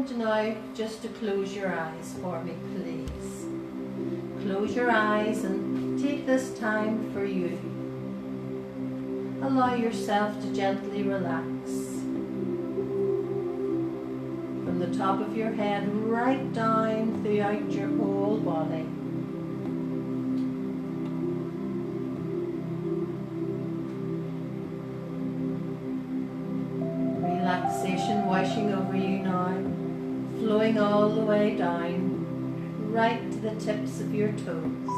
want you now just to close your eyes for me, please. Close your eyes and take this time for you. Allow yourself to gently relax. From the top of your head right down throughout your whole body. Relaxation washing over you now, flowing all the way down, right to the tips of your toes.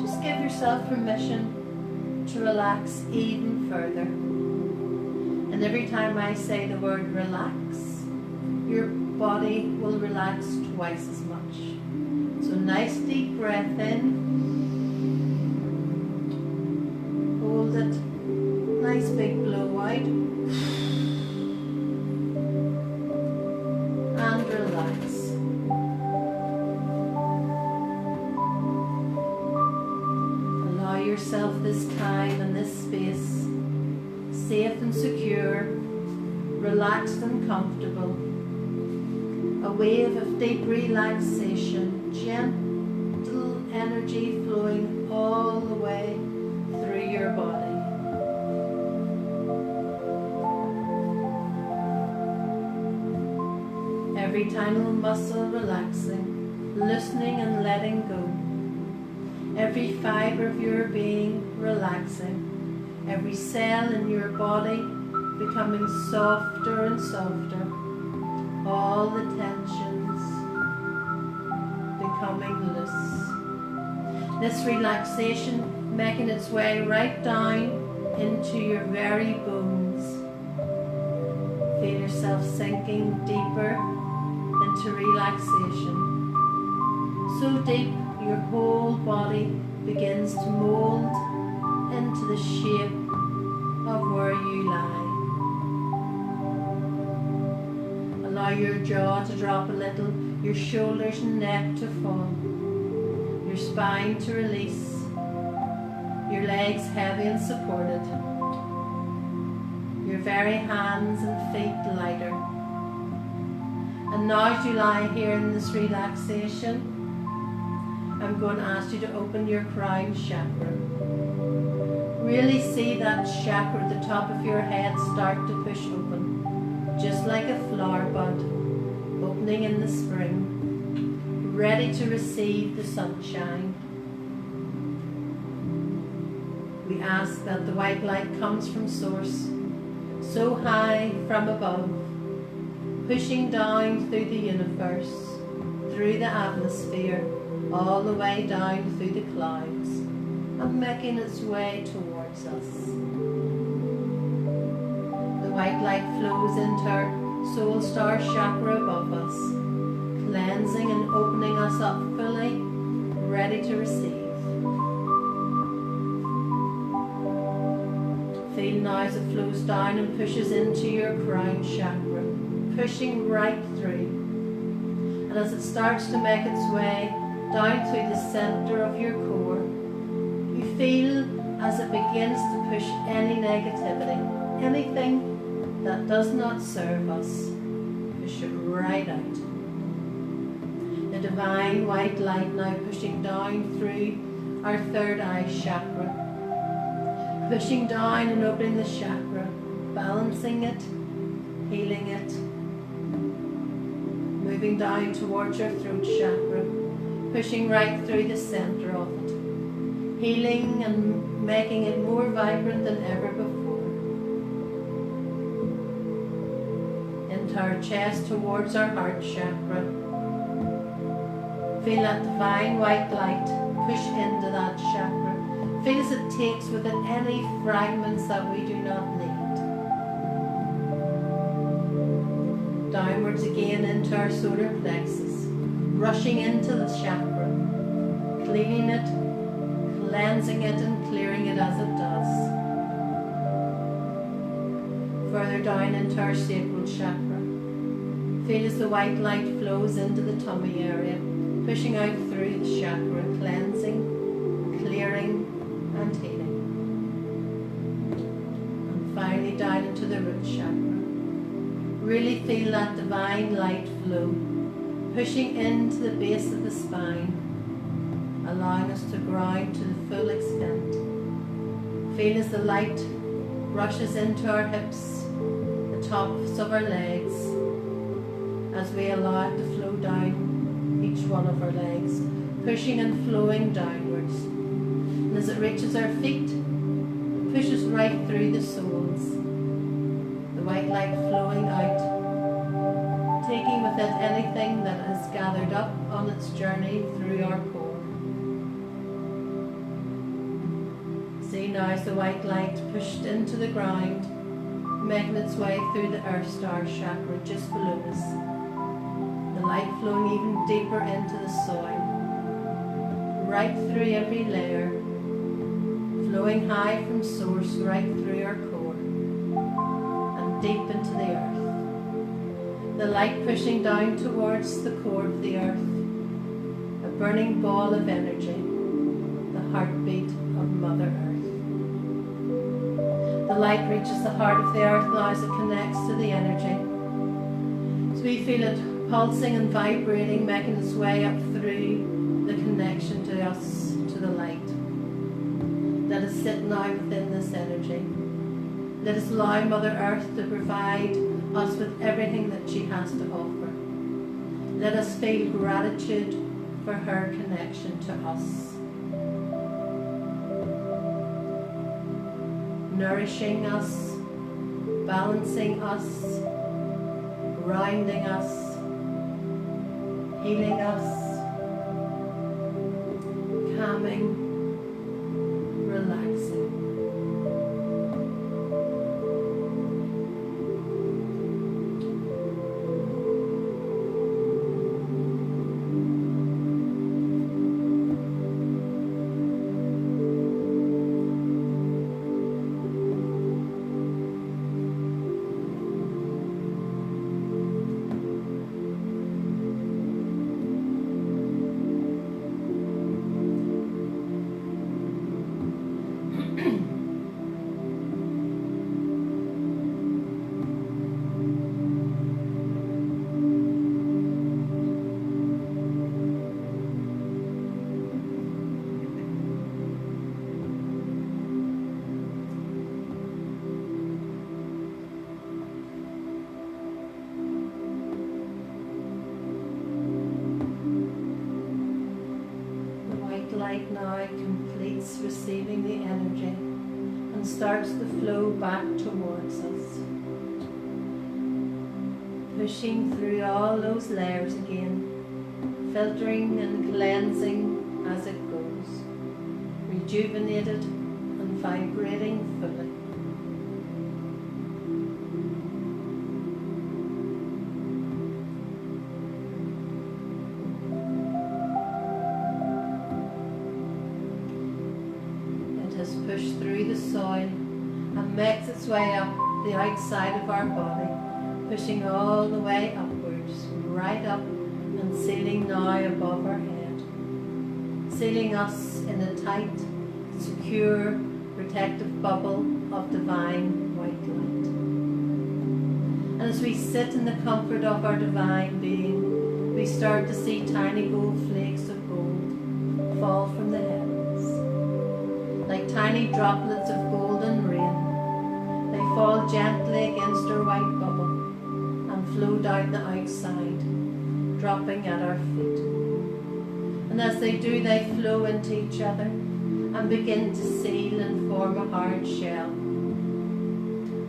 Just give yourself permission to relax even further. And every time I say the word relax, your body will relax twice as much. So nice deep breath in. Hold it. Nice big blow out. And relax. Allow yourself this time and this space, safe and secure, relaxed and comfortable. A wave of deep relaxation, gentle energy flowing all the way through your body. Every tiny muscle relaxing, loosening and letting go. Every fiber of your being relaxing. Every cell in your body becoming softer and softer. All the tensions becoming loose. This relaxation making its way right down into your very bones. Feel yourself sinking deeper into relaxation. So deep your whole body begins to mold into the shape of where you lie. Allow your jaw to drop a little, your shoulders and neck to fall, your spine to release, your legs heavy and supported, your very hands and feet lighter. And now as you lie here in this relaxation, I'm going to ask you to open your crown chakra. Really see that chakra at the top of your head start to push open, just like a flower bud opening in the spring, ready to receive the sunshine. We ask that the white light comes from source, so high from above, pushing down through the universe, through the atmosphere, all the way down through the clouds, and making its way towards us. The white light flows into our soul star chakra above us, cleansing and opening us up fully, ready to receive. Feel now as it flows down and pushes into your crown chakra, pushing right through. And as it starts to make its way down through the center of your core, you feel as it begins to push any negativity, anything that does not serve us, push it right out. The divine white light now pushing down through our third eye chakra, pushing down and opening the chakra, balancing it, healing it, moving down towards your throat chakra, pushing right through the center of it, healing and making it more vibrant than ever before. Into our chest towards our heart chakra. Feel that divine white light push into that chakra. Feel as it takes with it any fragments that we do not need. Downwards again into our solar plexus, rushing into the chakra, cleaning it, cleansing it and clearing it as it does. Further down into our sacral chakra. Feel as the white light flows into the tummy area, pushing out through the chakra, cleansing, clearing and healing. And finally down into the root chakra. Really feel that divine light flow, pushing into the base of the spine, allowing us to ground to the full extent. Feel as the light rushes into our hips, the tops of our legs, as we allow it to flow down each one of our legs, pushing and flowing downwards. And as it reaches our feet, it pushes right through the soles, the white light flowing out, taking with it anything that has gathered up on its journey through our core. See now as the white light pushed into the ground, making its way through the Earth Star chakra just below us. The light flowing even deeper into the soil, right through every layer, flowing high from source right through our core and deep into the earth. The light pushing down towards the core of the earth, a burning ball of energy, the heartbeat of Mother Earth. The light reaches the heart of the earth now as it connects to the energy. So we feel it pulsing and vibrating, making its way up through the connection to us, to the light. Let us sit now within this energy. Let us allow Mother Earth to provide us with everything that she has to offer. Let us feel gratitude for her connection to us, nourishing us, balancing us, grounding us, healing us, calming, relaxing. Light now completes receiving the energy and starts to flow back towards us, pushing through all those layers again, filtering and cleansing as it goes, rejuvenated and vibrating fully. Pushed through the soil and makes its way up the outside of our body, pushing all the way upwards, right up and sealing now above our head, sealing us in a tight, secure, protective bubble of divine white light. And as we sit in the comfort of our divine being, we start to see tiny gold flakes of gold fall from the heavens. Like tiny droplets of golden rain, they fall gently against our white bubble and flow down the outside, dropping at our feet. And as they do, they flow into each other and begin to seal and form a hard shell.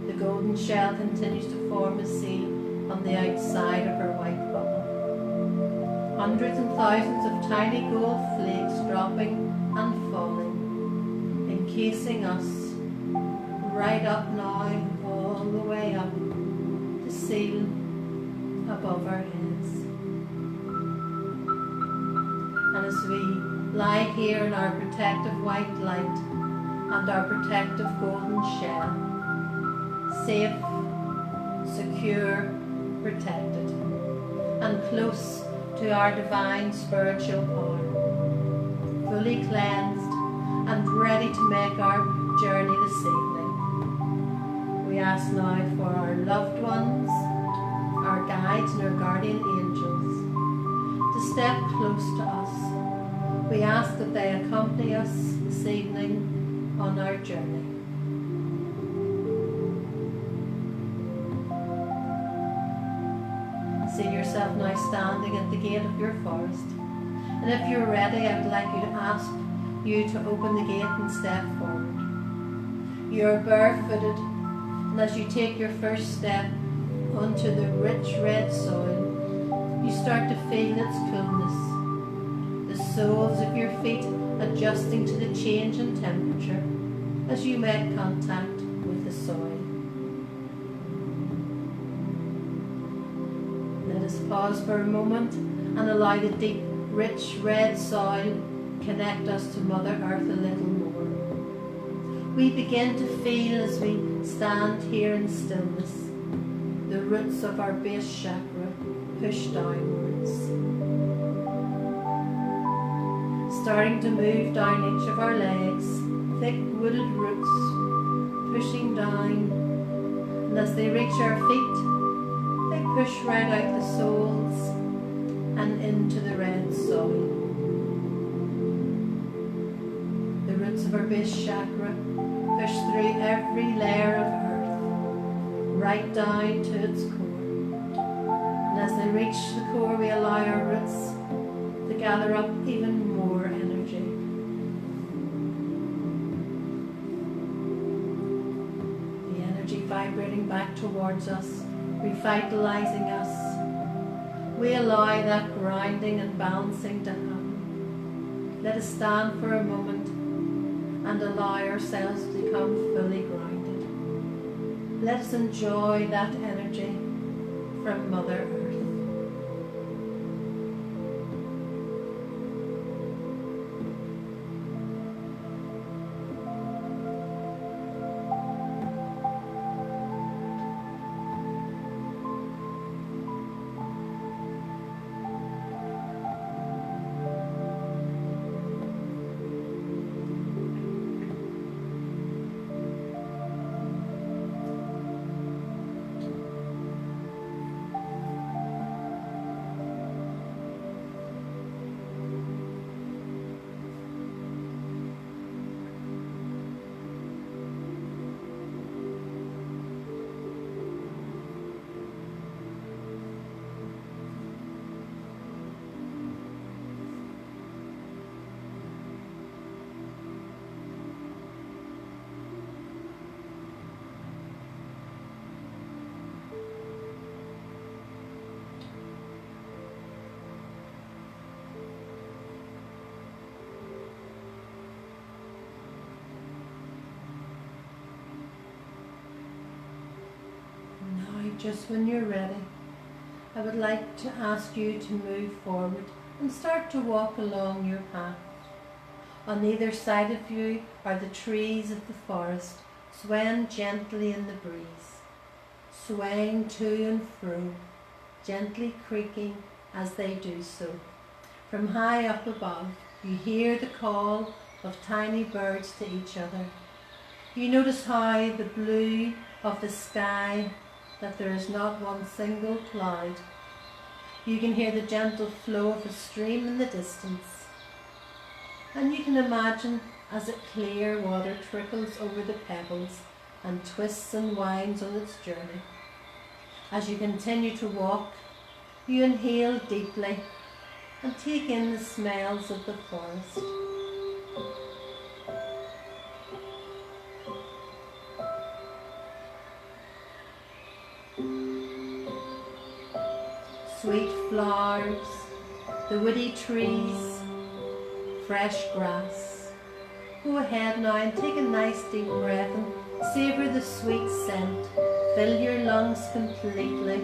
The golden shell continues to form a seal on the outside of our white bubble. Hundreds and thousands of tiny gold flakes dropping and falling, encasing us right up now, all the way up to seal above our heads. And as we lie here in our protective white light and our protective golden shell, safe, secure, protected, and close to our divine spiritual power, fully cleansed and ready to make our journey this evening. We ask now for our loved ones, our guides and our guardian angels to step close to us. We ask that they accompany us this evening on our journey. See yourself now standing at the gate of your forest. And if you're ready, I would like you to ask you to open the gate and step forward. You're barefooted, and as you take your first step onto the rich red soil, you start to feel its coolness, the soles of your feet adjusting to the change in temperature as you make contact with the soil. Let us pause for a moment and allow the deep, rich red soil connect us to Mother Earth a little more. We begin to feel as we stand here in stillness, the roots of our base chakra push downwards, starting to move down each of our legs, thick wooded roots pushing down, and as they reach our feet, they push right out the soles and into the red soil. The roots of our base chakra push through every layer of earth, right down to its core. And as they reach the core, we allow our roots to gather up even more energy. The energy vibrating back towards us, revitalizing us. We allow that grounding and balancing to happen. Let us stand for a moment and allow ourselves to become fully grounded. Let us enjoy that energy from Mother Earth. Just when you're ready, I would like to ask you to move forward and start to walk along your path. On either side of you are the trees of the forest, swaying gently in the breeze, swaying to and fro, gently creaking as they do so. From high up above, you hear the call of tiny birds to each other. You notice how the blue of the sky, that there is not one single cloud. You can hear the gentle flow of a stream in the distance, and you can imagine as it clear water trickles over the pebbles and twists and winds on its journey. As you continue to walk, you inhale deeply and take in the smells of the forest. Sweet flowers, the woody trees, fresh grass. Go ahead now and take a nice deep breath and savour the sweet scent. Fill your lungs completely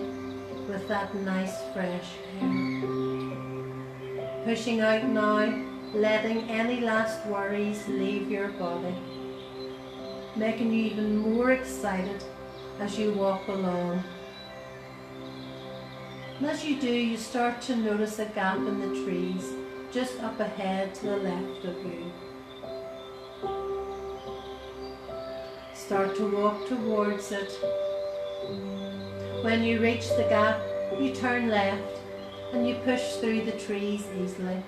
with that nice fresh air. Pushing out now, letting any last worries leave your body, making you even more excited as you walk along. And as you do, you start to notice a gap in the trees just up ahead to the left of you. Start to walk towards it. When you reach the gap, you turn left and you push through the trees easily.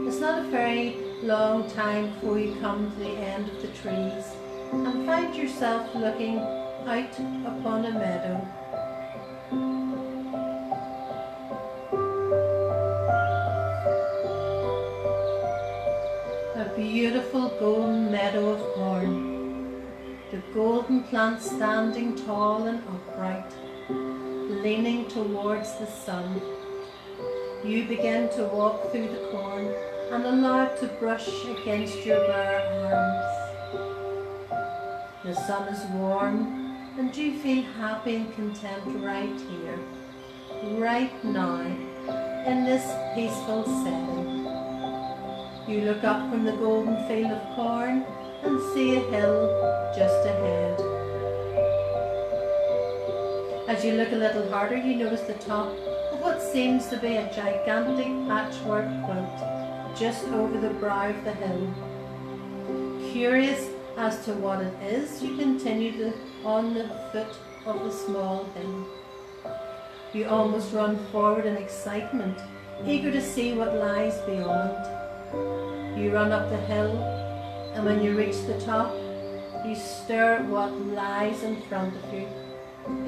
It's not a very long time before you come to the end of the trees and find yourself looking out upon a meadow. A beautiful golden meadow of corn, the golden plants standing tall and upright, leaning towards the sun. You begin to walk through the corn and allow it to brush against your bare arms. The sun is warm and you feel happy and content right here, right now, in this peaceful setting. You look up from the golden field of corn and see a hill just ahead. As you look a little harder, you notice the top of what seems to be a gigantic patchwork quilt just over the brow of the hill. Curious as to what it is, you continue on the foot of the small hill. You almost run forward in excitement, eager to see what lies beyond. You run up the hill, and when you reach the top, you stare at what lies in front of you.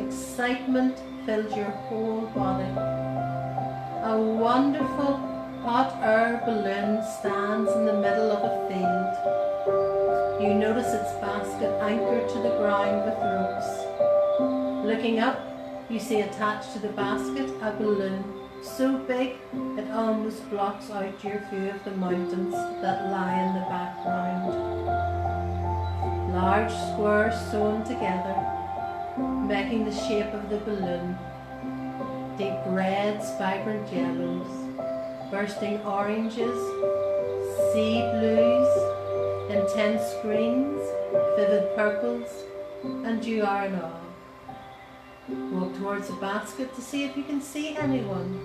Excitement fills your whole body. A wonderful hot air balloon stands in the middle of a field. You notice its basket anchored to the ground with ropes. Looking up, you see attached to the basket a balloon so big it almost blocks out your view of the mountains that lie in the background. Large squares sewn together, making the shape of the balloon. Deep reds, vibrant yellows, bursting oranges, sea blues, intense greens, vivid purples, and you are in awe. Walk towards the basket to see if you can see anyone,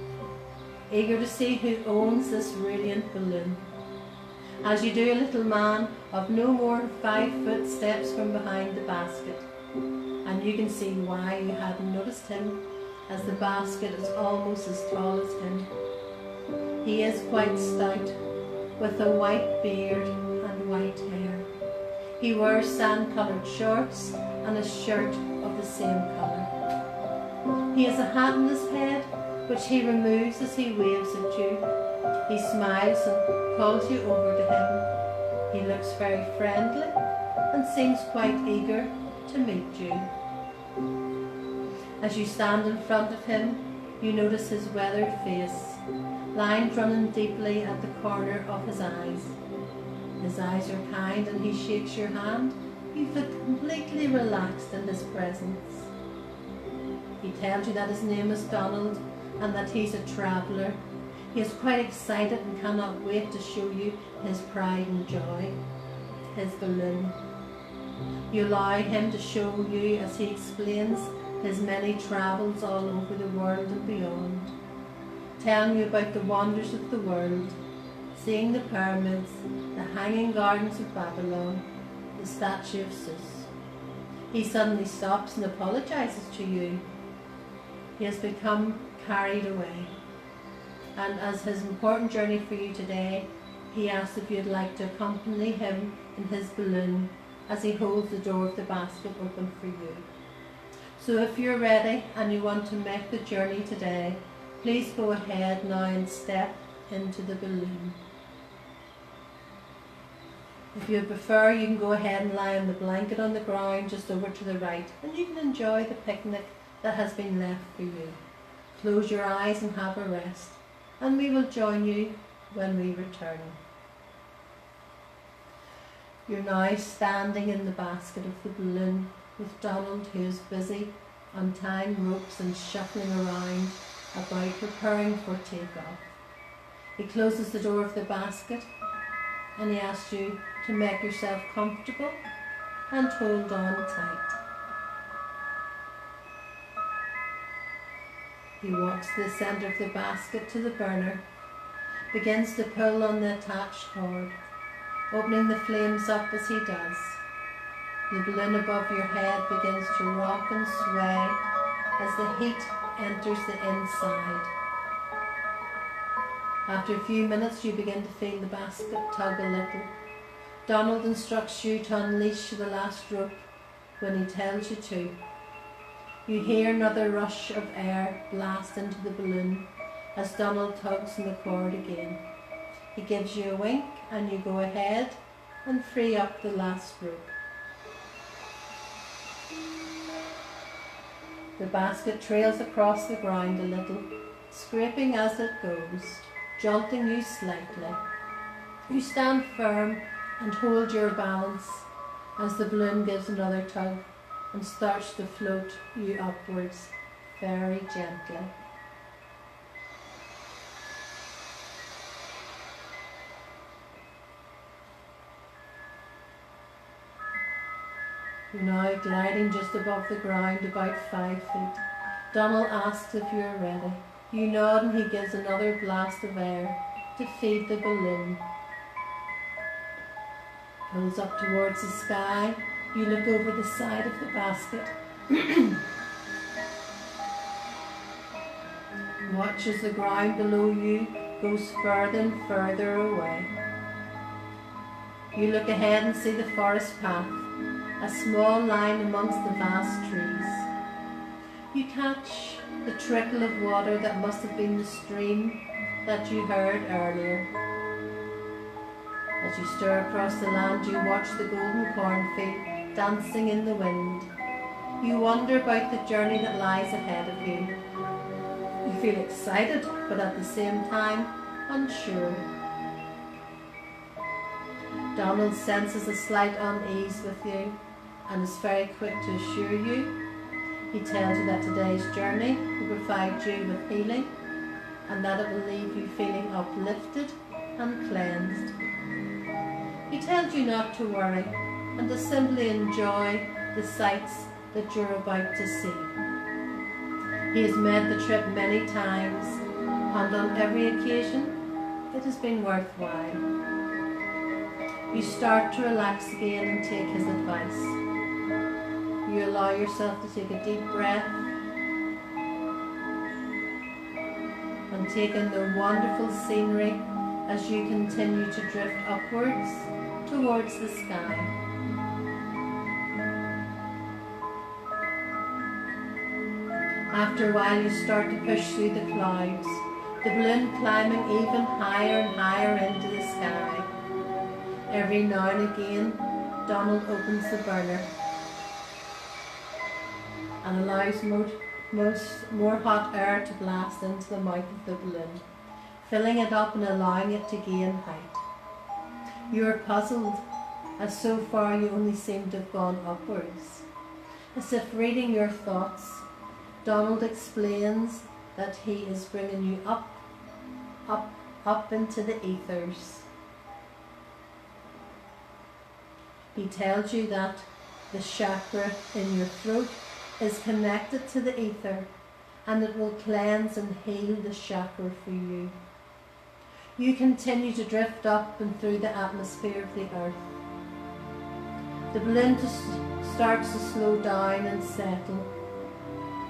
eager to see who owns this radiant balloon. As you do, a little man of no more than 5 foot steps from behind the basket, and you can see why you hadn't noticed him, as the basket is almost as tall as him. He is quite stout, with a white beard and white hair. He wears sand-coloured shorts and a shirt of the same colour. He has a hat on his head, which he removes as he waves at you. He smiles and calls you over to him. He looks very friendly and seems quite eager to meet you. As you stand in front of him, you notice his weathered face, lines running deeply at the corner of his eyes. His eyes are kind and he shakes your hand. You feel completely relaxed in his presence. He tells you that his name is Donald and that he's a traveller. He is quite excited and cannot wait to show you his pride and joy, his balloon. You allow him to show you as he explains his many travels all over the world and beyond, telling you about the wonders of the world, seeing the pyramids, the hanging gardens of Babylon, the statue of Zeus. He suddenly stops and apologises to you. He has become carried away, and as his important journey for you today, he asks if you'd like to accompany him in his balloon as he holds the door of the basket open for you. So if you're ready and you want to make the journey today, please go ahead now and step into the balloon. If you prefer, you can go ahead and lie on the blanket on the ground just over to the right, and you can enjoy the picnic that has been left for you. Close your eyes and have a rest, and we will join you when we return. You're now standing in the basket of the balloon with Donald, who is busy untying ropes and shuffling around about preparing for takeoff. He closes the door of the basket and he asks you to make yourself comfortable and hold on tight. He walks to the centre of the basket to the burner, begins to pull on the attached cord, opening the flames up as he does. The balloon above your head begins to rock and sway as the heat enters the inside. After a few minutes, you begin to feel the basket tug a little. Donald instructs you to unleash the last rope when he tells you to. You hear another rush of air blast into the balloon as Donald tugs on the cord again. He gives you a wink and you go ahead and free up the last rope. The basket trails across the ground a little, scraping as it goes, jolting you slightly. You stand firm and hold your balance as the balloon gives another tug and starts to float you upwards very gently. You're now gliding just above the ground, about 5 feet. Donald asks if you're ready. You nod and he gives another blast of air to feed the balloon. Pulls up towards the sky. You look over the side of the basket. Watch as the ground below you goes further and further away. You look ahead and see the forest path, a small line amongst the vast trees. You catch the trickle of water that must have been the stream that you heard earlier. As you stir across the land, you watch the golden cornfield dancing in the wind. You wonder about the journey that lies ahead of you. You feel excited, but at the same time, unsure. Donald senses a slight unease with you and is very quick to assure you. He tells you that today's journey will provide you with healing and that it will leave you feeling uplifted and cleansed. He tells you not to worry and to simply enjoy the sights that you're about to see. He has made the trip many times and on every occasion it has been worthwhile. You start to relax again and take his advice. You allow yourself to take a deep breath and take in the wonderful scenery as you continue to drift upwards towards the sky. After a while you start to push through the clouds, the balloon climbing even higher and higher into the sky. Every now and again, Donald opens the burner and allows more hot air to blast into the mouth of the balloon, filling it up and allowing it to gain height. You are puzzled, as so far you only seem to have gone upwards. As if reading your thoughts, Donald explains that he is bringing you up into the ethers. He tells you that the chakra in your throat is connected to the ether and it will cleanse and heal the chakra for you. You continue to drift up and through the atmosphere of the earth. The balloon starts to slow down and settle.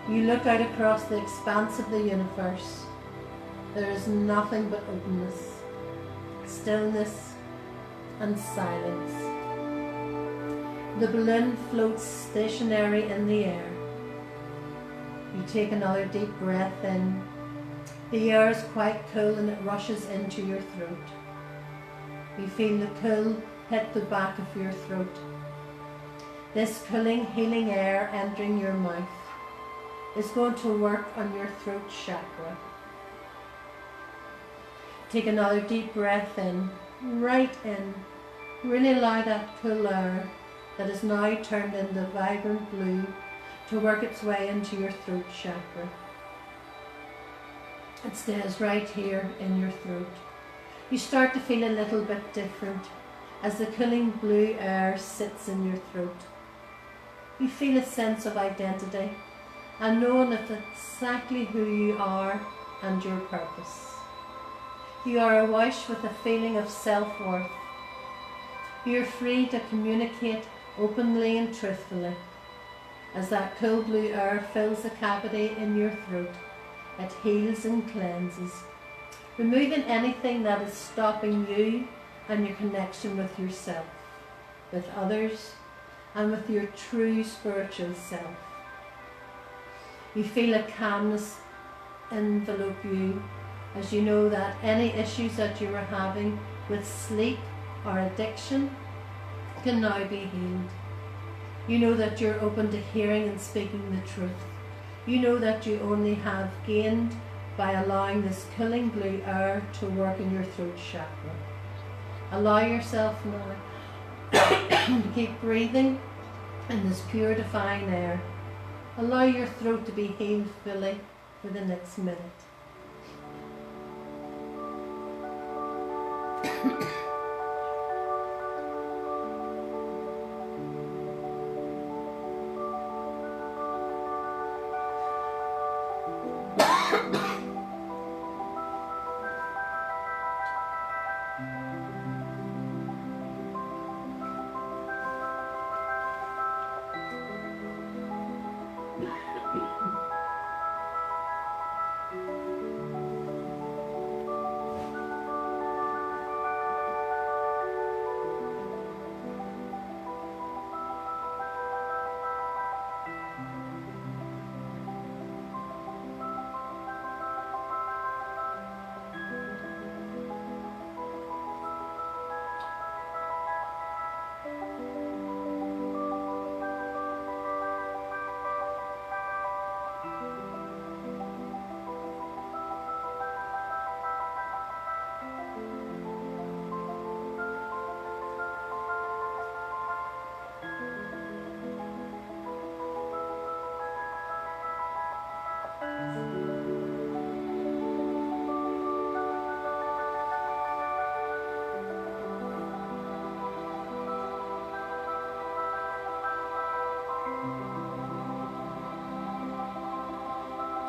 You look out across the expanse of the universe. There is nothing but openness, stillness and silence. The balloon floats stationary in the air. You take another deep breath in. The air is quite cool and it rushes into your throat. You feel the cool hit the back of your throat. This cooling, healing air entering your mouth is going to work on your throat chakra. Take another deep breath in, right in. Really allow that cool air that is now turned into vibrant blue to work its way into your throat chakra. It stays right here in your throat. You start to feel a little bit different as the cooling blue air sits in your throat. You feel a sense of identity and knowing exactly who you are and your purpose. You are awash with a feeling of self-worth. You are free to communicate openly and truthfully. As that cool blue air fills the cavity in your throat, it heals and cleanses, removing anything that is stopping you and your connection with yourself, with others, and with your true spiritual self. You feel a calmness envelope you as you know that any issues that you were having with sleep or addiction can now be healed. You know that you're open to hearing and speaking the truth. You know that you only have gained by allowing this cooling blue air to work in your throat chakra. Allow yourself now to keep breathing in this pure divine air. Allow your throat to be healed fully for the next minute.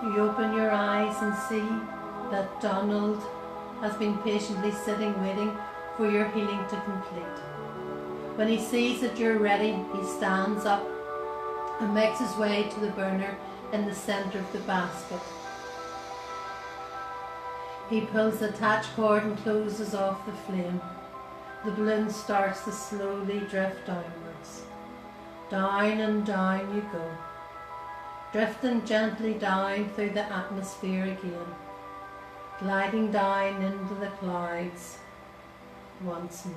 You open your eyes and see that Donald has been patiently sitting waiting for your healing to complete. When he sees that you're ready, he stands up and makes his way to the burner in the centre of the basket. He pulls the attached cord and closes off the flame. The balloon starts to slowly drift downwards. Down and down you go, drifting gently down through the atmosphere again, gliding down into the clouds once more.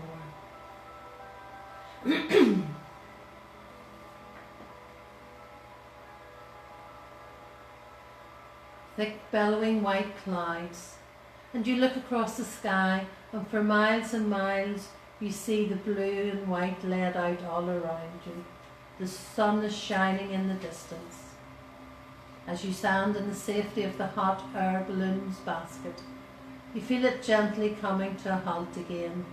Thick bellowing white clouds, and you look across the sky, and for miles and miles you see the blue and white laid out all around you. The sun is shining in the distance. As you stand in the safety of the hot air balloon's basket, you feel it gently coming to a halt again.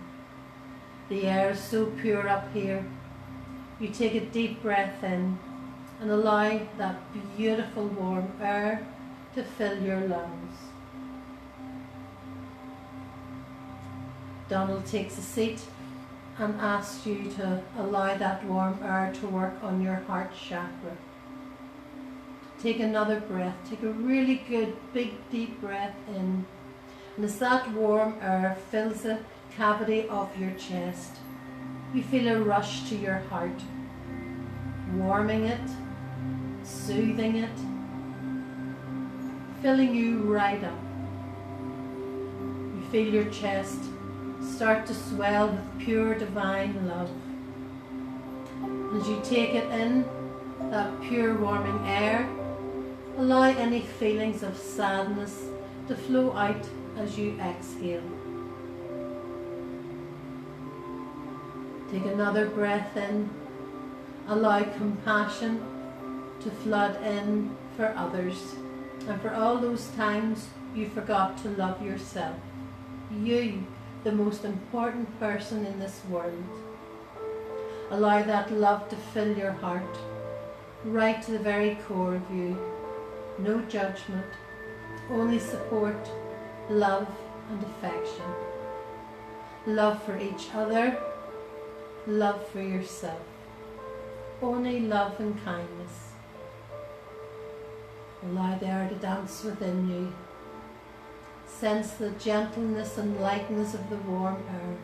The air is so pure up here. You take a deep breath in and allow that beautiful warm air to fill your lungs. Donald takes a seat and asks you to allow that warm air to work on your heart chakra. Take another breath. Take a really good, big, deep breath in. And as that warm air fills the cavity of your chest, you feel a rush to your heart, warming it, soothing it, filling you right up. You feel your chest start to swell with pure divine love. As you take it in, that pure warming air, allow any feelings of sadness to flow out as you exhale. Take another breath in. Allow compassion to flood in for others and for all those times you forgot to love yourself. You, the most important person in this world. Allow that love to fill your heart, right to the very core of you. No judgment, only support, love and affection. Love for each other, love for yourself. Only love and kindness. Allow the air to dance within you. Sense the gentleness and lightness of the warm air.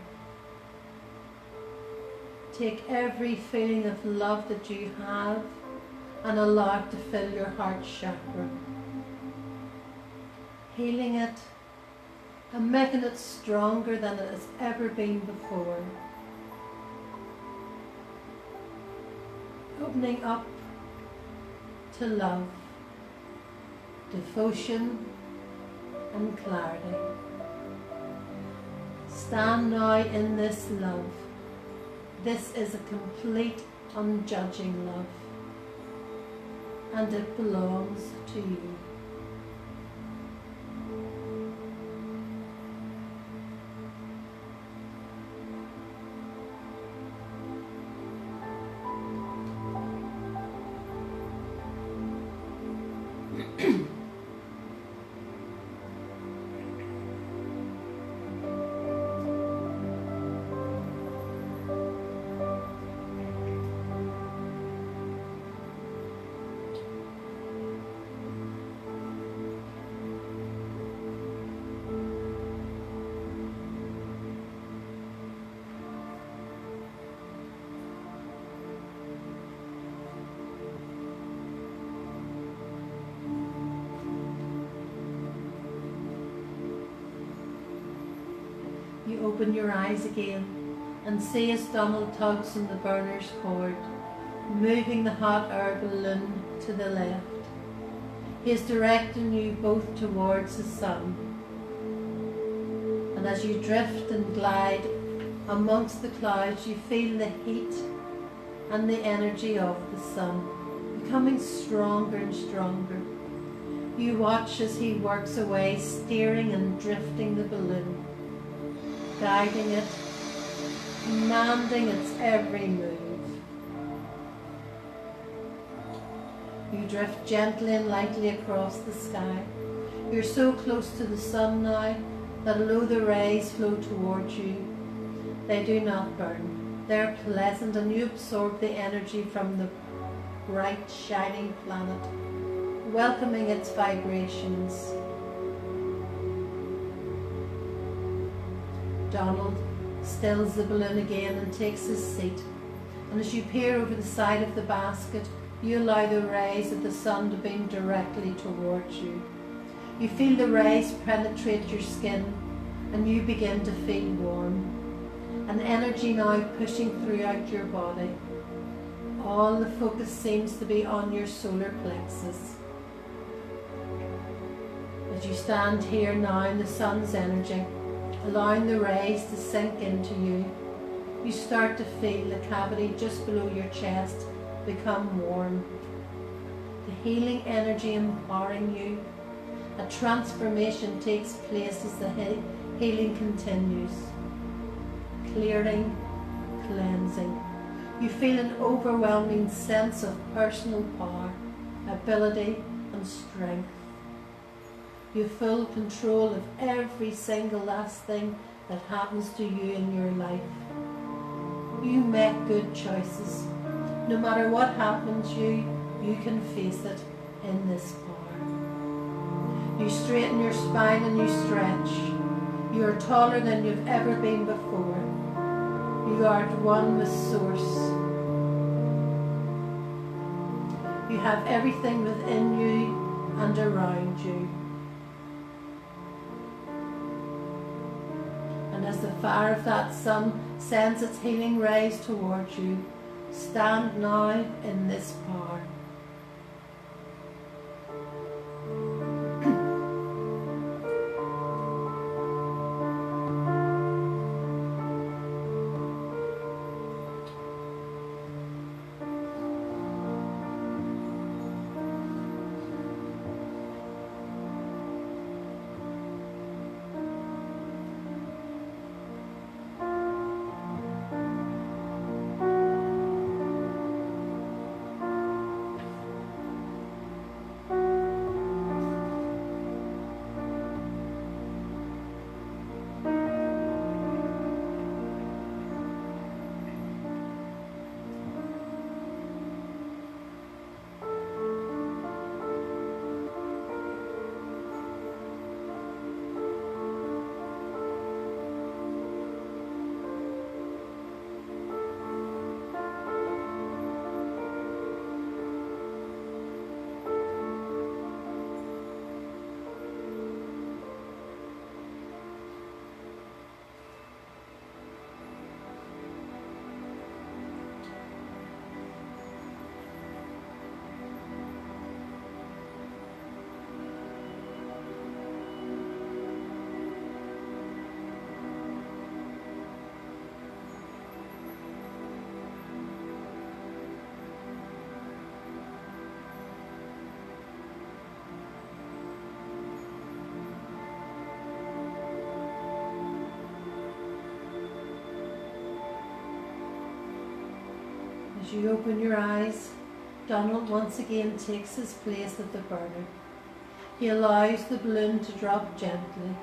Take every feeling of love that you have and allow it to fill your heart chakra. Healing it and making it stronger than it has ever been before. Opening up to love, devotion and clarity. Stand now in this love. This is a complete, unjudging love, and it belongs to you. You open your eyes again and see as Donald tugs on the burner's cord, moving the hot air balloon to the left. He is directing you both towards the sun. And as you drift and glide amongst the clouds, you feel the heat and the energy of the sun becoming stronger and stronger. You watch as he works away, steering and drifting the balloon, guiding it, commanding its every move. You drift gently and lightly across the sky. You're so close to the sun now that although the rays flow towards you, they do not burn. They're pleasant and you absorb the energy from the bright, shining planet, welcoming its vibrations. Donald stills the balloon again and takes his seat, and as you peer over the side of the basket, you allow the rays of the sun to beam directly towards you. You feel the rays penetrate your skin and you begin to feel warm. An energy now pushing throughout your body. All the focus seems to be on your solar plexus. As you stand here now in the sun's energy, allowing the rays to sink into you, you start to feel the cavity just below your chest become warm. The healing energy empowering you. A transformation takes place as the healing continues. Clearing, cleansing. You feel an overwhelming sense of personal power, ability and strength. You have full control of every single last thing that happens to you in your life. You make good choices. No matter what happens you can face it in this power. You straighten your spine and you stretch. You are taller than you've ever been before. You are at one with Source. You have everything within you and around you. And as the fire of that sun sends its healing rays towards you, stand now in this power. As you open your eyes, Donald once again takes his place at the burner. He allows the balloon to drop gently,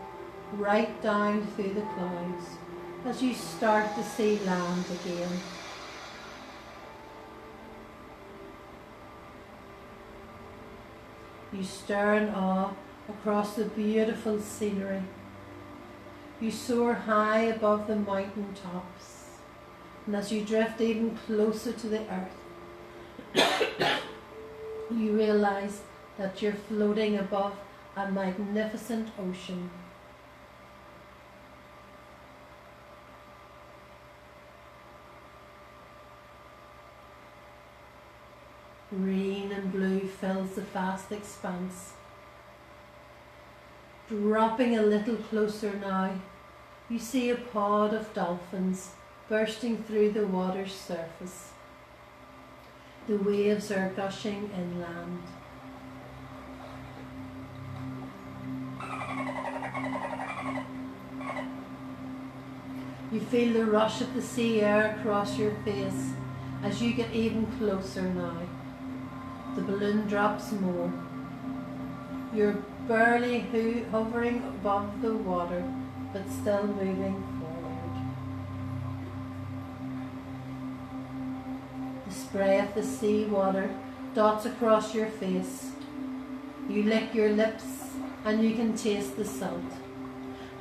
right down through the clouds, as you start to see land again. You stare in awe across the beautiful scenery. You soar high above the mountain tops, and as you drift even closer to the earth, you realize that you're floating above a magnificent ocean. Green and blue fills the vast expanse. Dropping a little closer now, you see a pod of dolphins bursting through the water's surface. The waves are gushing inland. You feel the rush of the sea air across your face as you get even closer now. The balloon drops more. You're barely hovering above the water, but still moving forward. The spray of the sea water dots across your face. You lick your lips and you can taste the salt.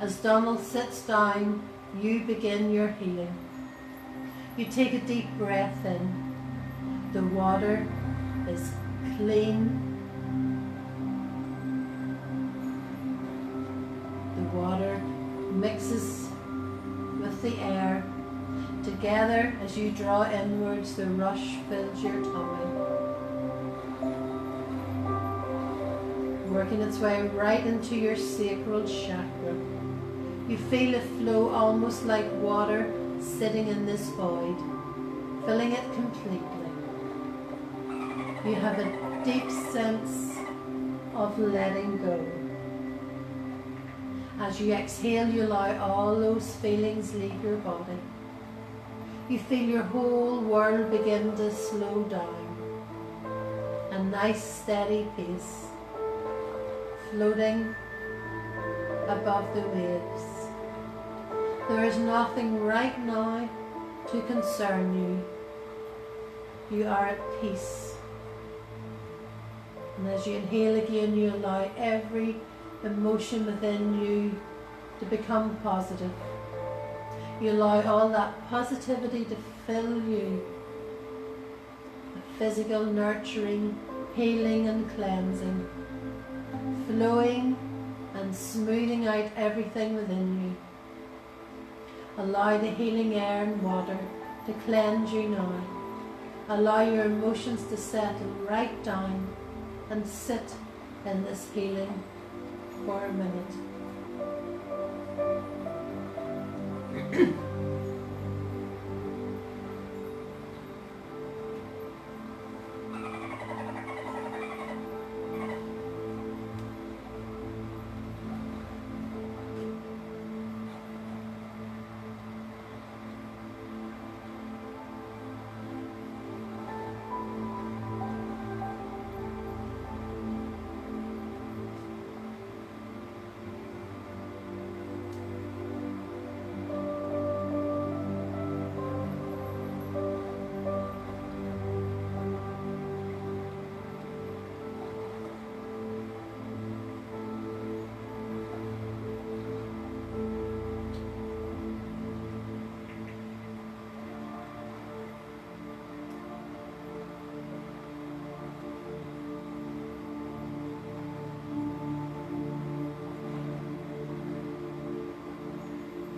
As Donald sits down, you begin your healing. You take a deep breath in. The water is clean. The water mixes with the air. Together, as you draw inwards, the rush fills your tummy, working its way right into your sacral chakra. You feel it flow almost like water sitting in this void, filling it completely. You have a deep sense of letting go. As you exhale, you allow all those feelings leave your body. You feel your whole world begin to slow down. A nice steady pace, floating above the waves. There is nothing right now to concern you. You are at peace. And as you inhale again, you allow every emotion within you to become positive. You allow all that positivity to fill you. A physical nurturing, healing and cleansing, flowing and smoothing out everything within you. Allow the healing air and water to cleanse you now. Allow your emotions to settle right down and sit in this healing for a minute.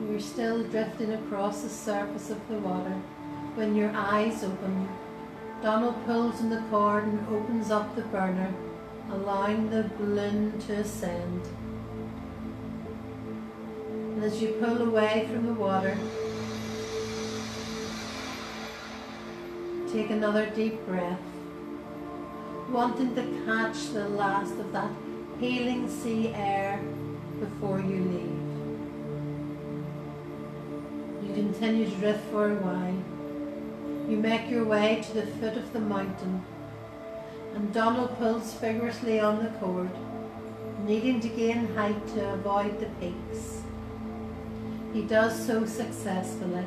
You're still drifting across the surface of the water when your eyes open. Donald pulls on the cord and opens up the burner, allowing the balloon to ascend. And as you pull away from the water, take another deep breath, wanting to catch the last of that healing sea air before you leave. You continue to drift for a while. You make your way to the foot of the mountain, and Donald pulls vigorously on the cord, needing to gain height to avoid the peaks. He does so successfully,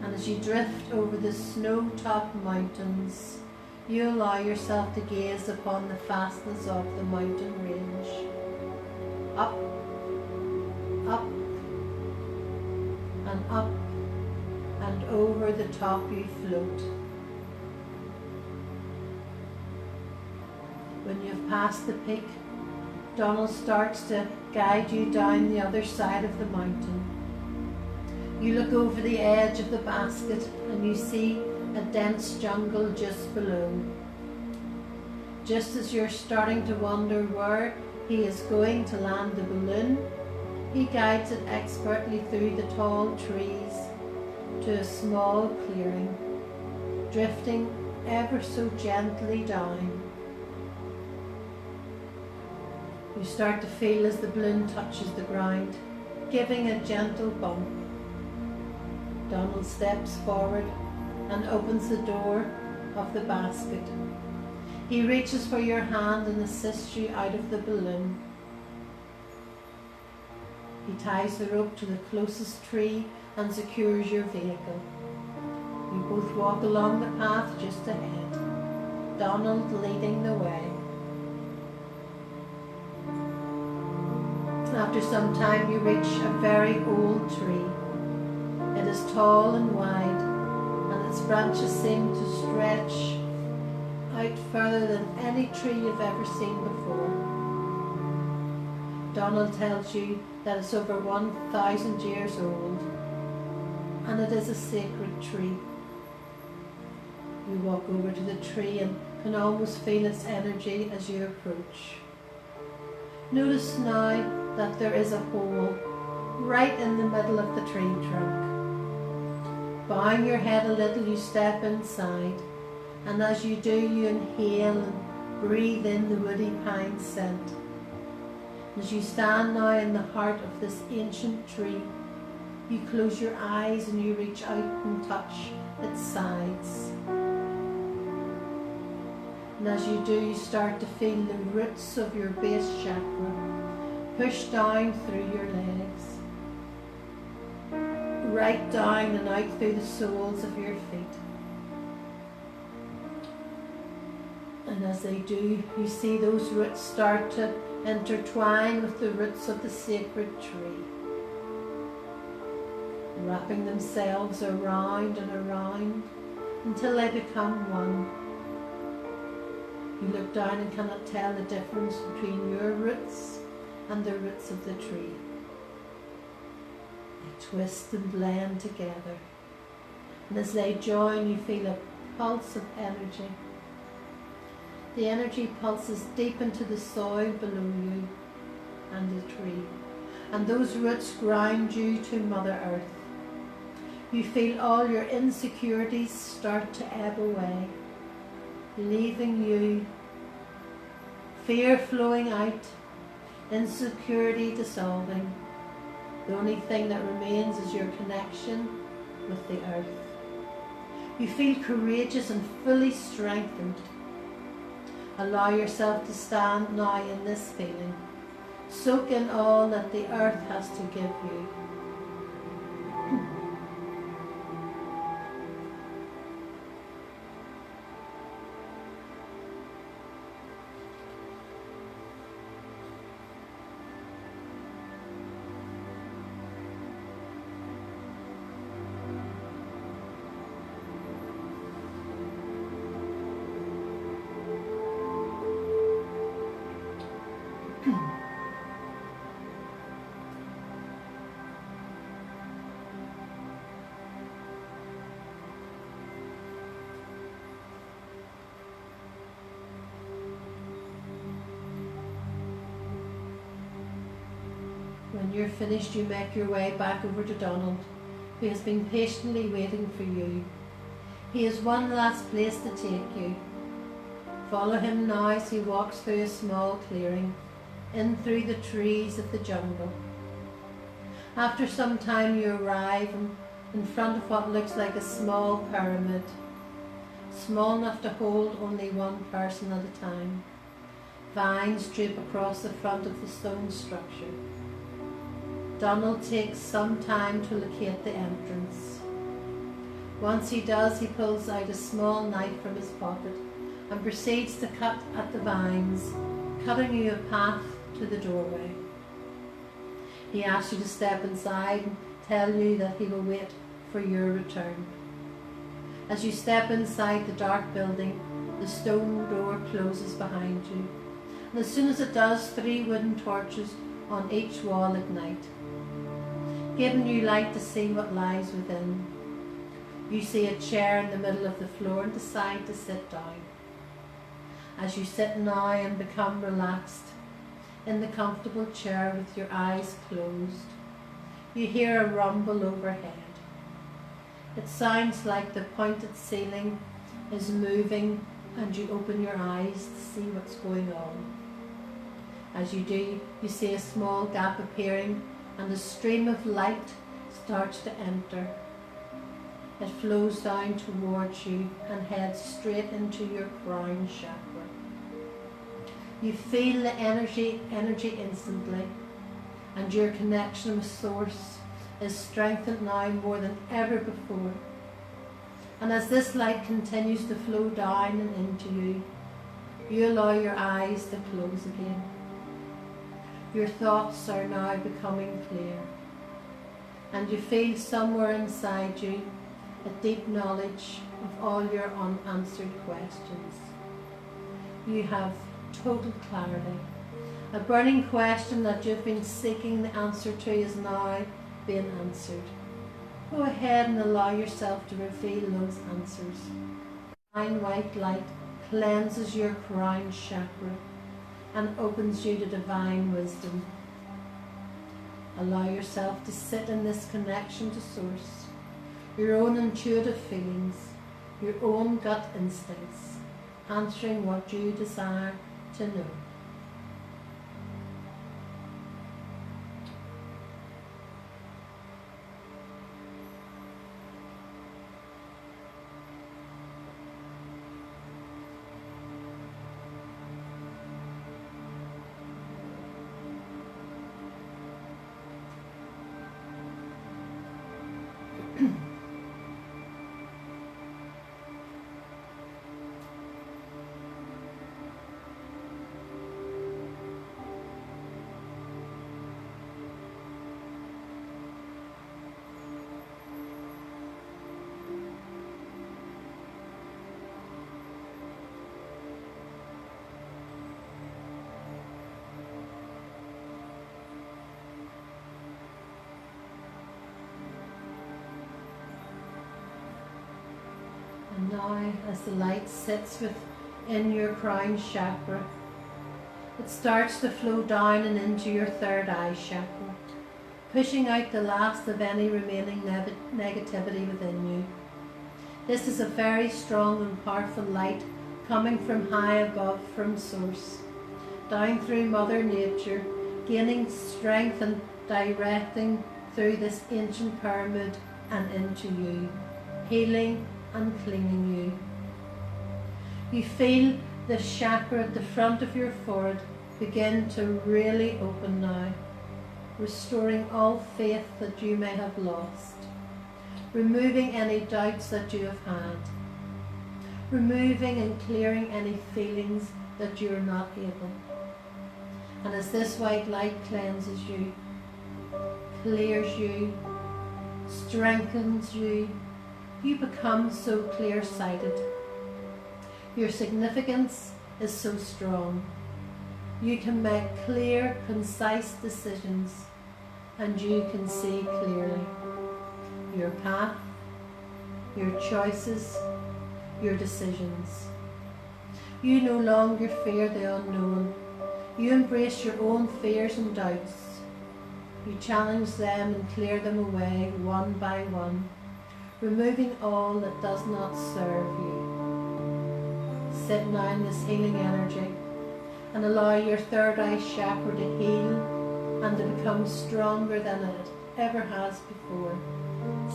and as you drift over the snow-topped mountains, you allow yourself to gaze upon the fastness of the mountain range. Up, up, and up, and over the top you float. When you have passed the peak, Donald starts to guide you down the other side of the mountain. You look over the edge of the basket and you see a dense jungle just below. Just as you're starting to wonder where he is going to land the balloon, he guides it expertly through the tall trees to a small clearing, drifting ever so gently down. You start to feel as the balloon touches the ground, giving a gentle bump. Donald steps forward and opens the door of the basket. He reaches for your hand and assists you out of the balloon. He ties the rope to the closest tree and secures your vehicle. You both walk along the path just ahead, Donald leading the way. After some time you reach a very old tree. It is tall and wide, and its branches seem to stretch out further than any tree you've ever seen before. Donald tells you that it's over 1,000 years old, and it is a sacred tree. You walk over to the tree and can almost feel its energy as you approach. Notice now that there is a hole right in the middle of the tree trunk. Bowing your head a little, you step inside, and as you do, you inhale and breathe in the woody pine scent. As you stand now in the heart of this ancient tree, you close your eyes and you reach out and touch its sides. And as you do, you start to feel the roots of your base chakra push down through your legs, right down and out through the soles of your feet. And as they do, you see those roots start to intertwine with the roots of the sacred tree, wrapping themselves around and around until they become one. You look down and cannot tell the difference between your roots and the roots of the tree. They twist and blend together, and as they join, you feel a pulse of energy. The energy pulses deep into the soil below you and the tree, and those roots ground you to Mother Earth. You feel all your insecurities start to ebb away, leaving you fear flowing out, insecurity dissolving. The only thing that remains is your connection with the earth. You feel courageous and fully strengthened. Allow yourself to stand now in this feeling. Soak in all that the earth has to give you. When you're finished, you make your way back over to Donald, who has been patiently waiting for you. He has one last place to take you. Follow him now as he walks through a small clearing, in through the trees of the jungle. After some time you arrive in front of what looks like a small pyramid small enough to hold only one person at a time. Vines drape across the front of the stone structure. Donald takes some time to locate the entrance. Once he does, he pulls out a small knife from his pocket and proceeds to cut at the vines, cutting you a path to the doorway. He asks you to step inside and tell you that he will wait for your return. As you step inside the dark building, the stone door closes behind you, and as soon as it does, 3 wooden torches on each wall ignite, giving you light to see what lies within. You see a chair in the middle of the floor and decide to sit down. As you sit now and become relaxed in the comfortable chair with your eyes closed, you hear a rumble overhead. It sounds like the pointed ceiling is moving, and you open your eyes to see what's going on. As you do, you see a small gap appearing, and a stream of light starts to enter. It flows down towards you and heads straight into your crown chakra. You feel the energy instantly, and your connection with Source is strengthened now more than ever before. And as this light continues to flow down and into you, you allow your eyes to close again. Your thoughts are now becoming clear, and you feel somewhere inside you a deep knowledge of all your unanswered questions. You have total clarity. A burning question that you've been seeking the answer to is now being answered. Go ahead and allow yourself to reveal those answers. Fine white light cleanses your crown chakra and opens you to divine wisdom. Allow yourself to sit in this connection to Source, your own intuitive feelings, your own gut instincts, answering what you desire to know. And now, as the light sits within your crown chakra, it starts to flow down and into your third eye chakra, pushing out the last of any remaining negativity within you. This is a very strong and powerful light coming from high above, from Source, down through Mother Nature, gaining strength and directing through this ancient pyramid and into you, healing and cleaning you. You feel the chakra at the front of your forehead begin to really open now, restoring all faith that you may have lost, removing any doubts that you have had, removing and clearing any feelings that you are not able. And as this white light cleanses you, clears you, strengthens you, you become so clear-sighted. Your significance is so strong. You can make clear, concise decisions, and you can see clearly your path, your choices, your decisions. You no longer fear the unknown. You embrace your own fears and doubts. You challenge them and clear them away one by one, removing all that does not serve you. Sit now in this healing energy and allow your third eye chakra to heal and to become stronger than it ever has before.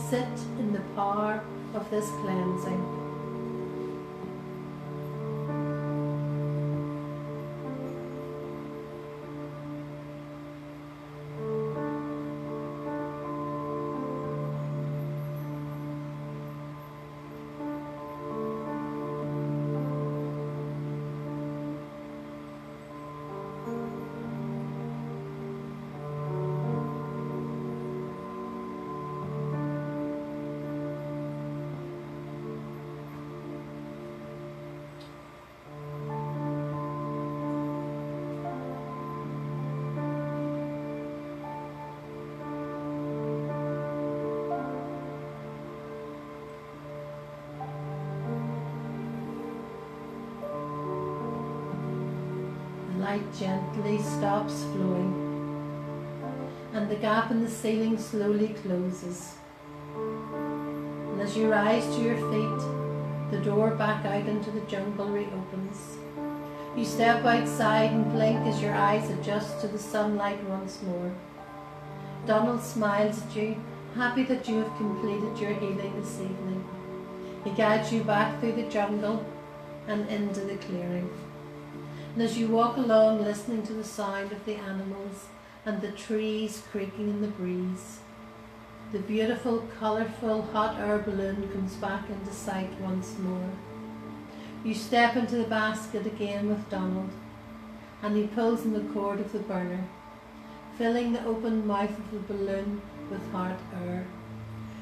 Sit in the power of this cleansing. light gently stops flowing, and the gap in the ceiling slowly closes. And as you rise to your feet, the door back out into the jungle reopens. You step outside and blink as your eyes adjust to the sunlight once more. Donald smiles at you, happy that you have completed your healing this evening. He guides you back through the jungle and into the clearing. And as you walk along, listening to the sound of the animals and the trees creaking in the breeze, the beautiful, colourful hot air balloon comes back into sight once more. You step into the basket again with Donald, and he pulls in the cord of the burner, filling the open mouth of the balloon with hot air.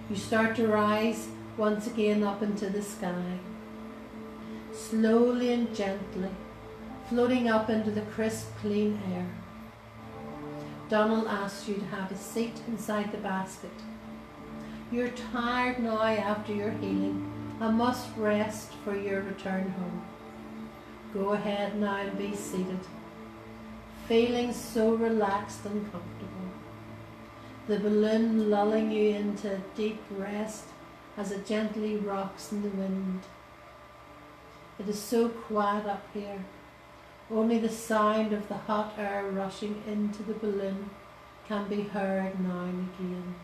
You start to rise once again up into the sky, slowly and gently, floating up into the crisp, clean air. Donald asks you to have a seat inside the basket. You're tired now after your healing and must rest for your return home. Go ahead now and be seated, feeling so relaxed and comfortable. The balloon lulling you into deep rest as it gently rocks in the wind. It is so quiet up here. Only the sound of the hot air rushing into the balloon can be heard now and again.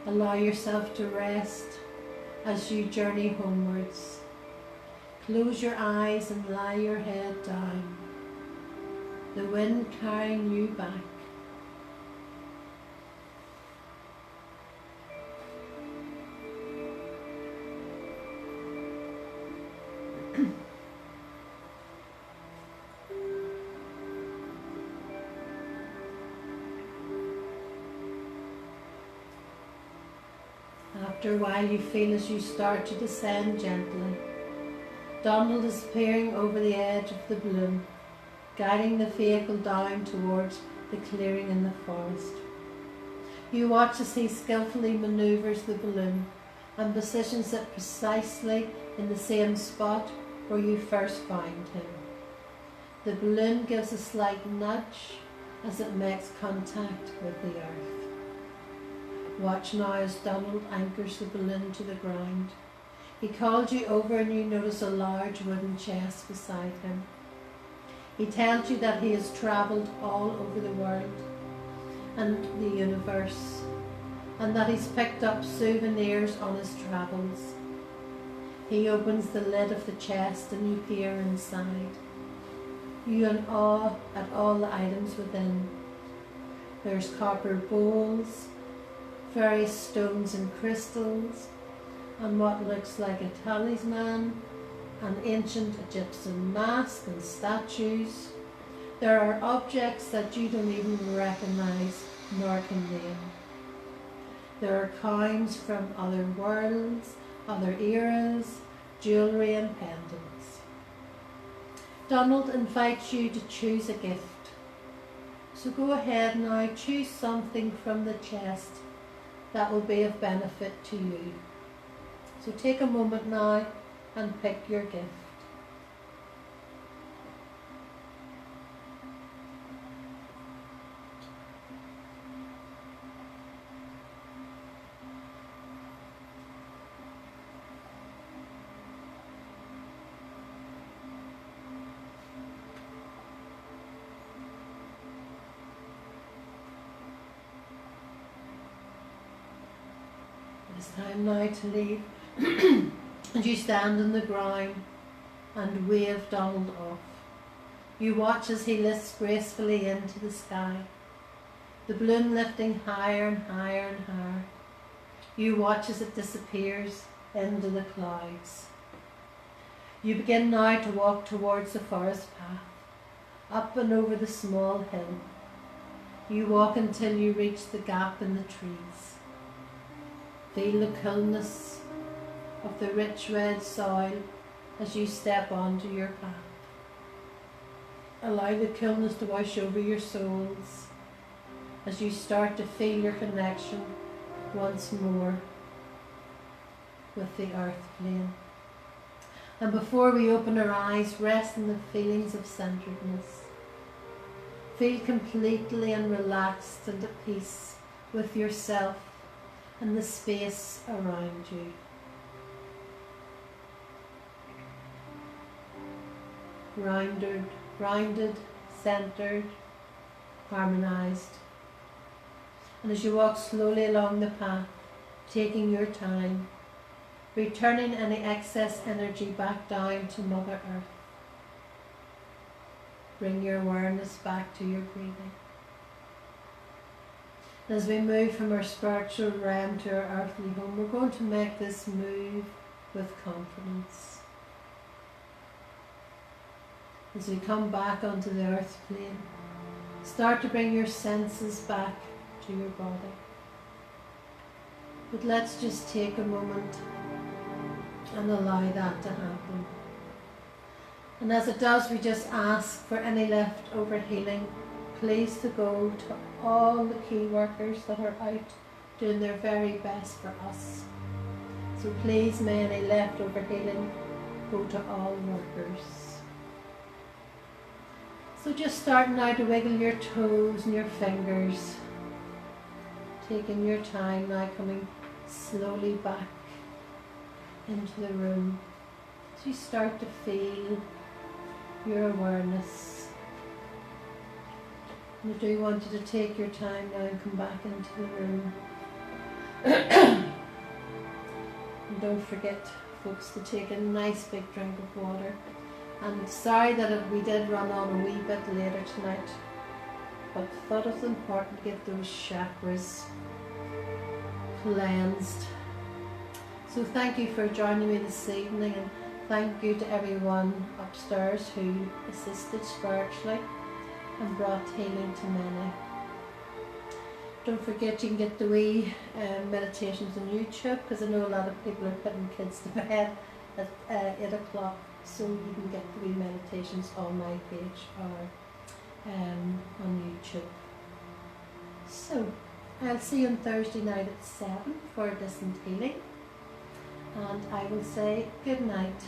Allow yourself to rest as you journey homewards. Close your eyes and lie your head down, the wind carrying you back. After a while, you feel as you start to descend gently. Donald is peering over the edge of the balloon, guiding the vehicle down towards the clearing in the forest. You watch as he skillfully manoeuvres the balloon and positions it precisely in the same spot where you first found him. The balloon gives a slight nudge as it makes contact with the earth. Watch now as Donald anchors the balloon to the ground. He calls you over and you notice a large wooden chest beside him. He tells you that he has travelled all over the world and the universe, and that he's picked up souvenirs on his travels. He opens the lid of the chest and you peer inside. You in awe at all the items within. There's copper bowls, various stones and crystals, and what looks like a talisman, an ancient Egyptian mask and statues. There are objects that you don't even recognise nor can name. There are coins from other worlds, other eras, jewellery and pendants. Donald invites you to choose a gift. So go ahead now, choose something from the chest that will be of benefit to you. So take a moment now and pick your gift. It's time now to leave. And you stand on the ground and wave Donald off. You watch as he lifts gracefully into the sky, the balloon lifting higher and higher and higher. You watch as it disappears into the clouds. You begin now to walk towards the forest path, up and over the small hill. You walk until you reach the gap in the trees. Feel the coolness of the rich red soil as you step onto your path. Allow the coolness to wash over your soles as you start to feel your connection once more with the earth plane. And before we open our eyes, rest in the feelings of centeredness. Feel completely and relaxed and at peace with yourself and the space around you. Grounded, centered, harmonized. And as you walk slowly along the path, taking your time, returning any excess energy back down to Mother Earth. Bring your awareness back to your breathing. As we move from our spiritual realm to our earthly home, we're going to make this move with confidence. As we come back onto the earth plane, start to bring your senses back to your body. But let's just take a moment and allow that to happen. And as it does, we just ask for any leftover healing, please to go to all the key workers that are out doing their very best for us. So please may any leftover healing go to all workers. So just starting now to wiggle your toes and your fingers, taking your time now, coming slowly back into the room as you start to feel your awareness. And I do want you to take your time now and come back into the room. And don't forget, folks, to take a nice big drink of water. And sorry that we did run on a wee bit later tonight, but thought it was important to get those chakras cleansed. So thank you for joining me this evening, and thank you to everyone upstairs who assisted spiritually and brought healing to many. Don't forget you can get the wee meditations on YouTube, because I know a lot of people are putting kids to bed at 8 o'clock, so you can get the wee meditations on my page or on YouTube. So I'll see you on Thursday night at 7 for Distant Healing. And I will say good night.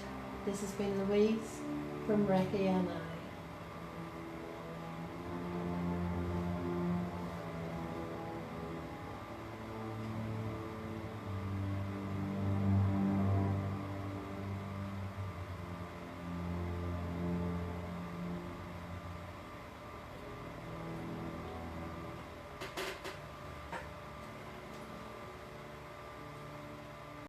This has been Louise from Reiki and I.